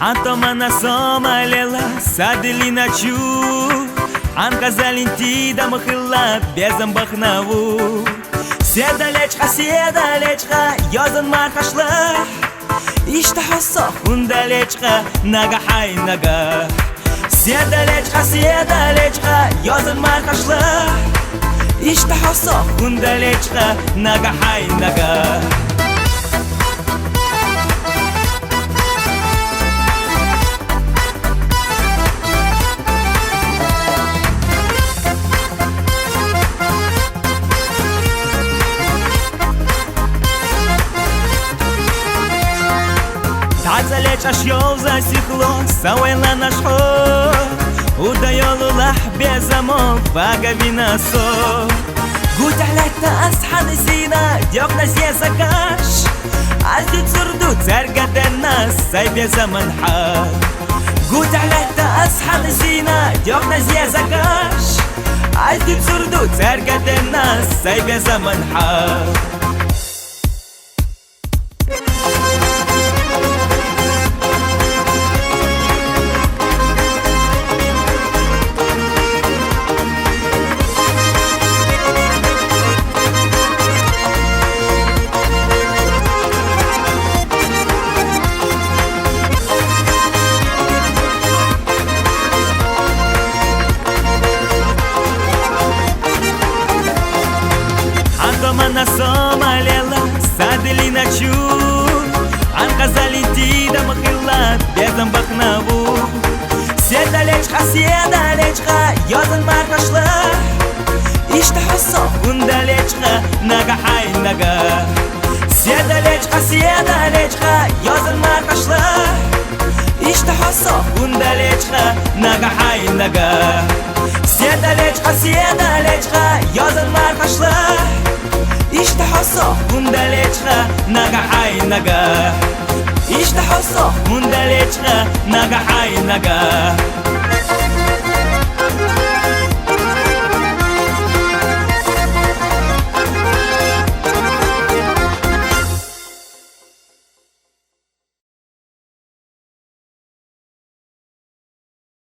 حتى ما сомалела садили ночу Анка залентида махилла безам бахнаву Седалечка, ёзан мархашла Ишта хасса хундалечка, нага хай нага Седалечка, ёзан мархашла Ишта хасса хундалечка, нага хай нага تعزلت أشياء زاسيخلو سوينا نشحو ودايولو لحبي زمان فاقا بينا صو قلت عليك أصحى نسينا ديوقنا سياسكاش عزيت سردو ترقد الناس سايبيا زمن حال قلت عليك أصحى نسينا ديوقنا سياسكاش عزيت سردو ترقد الناس سايبيا زمن حال Mana сомалела садили ночу Анка залетида махилла безам бахнаву Седалечка, ёзан мархашла Ишта хасса хундалечка, нага хай нага Седалечка, ёзан мархашла Ишта хасса хундалечка, нага хай нага Седалечка, ёзан мархашла Ишта хасса хундалечка, нага хай нага Ишта хасса хундалечка, нага хай нага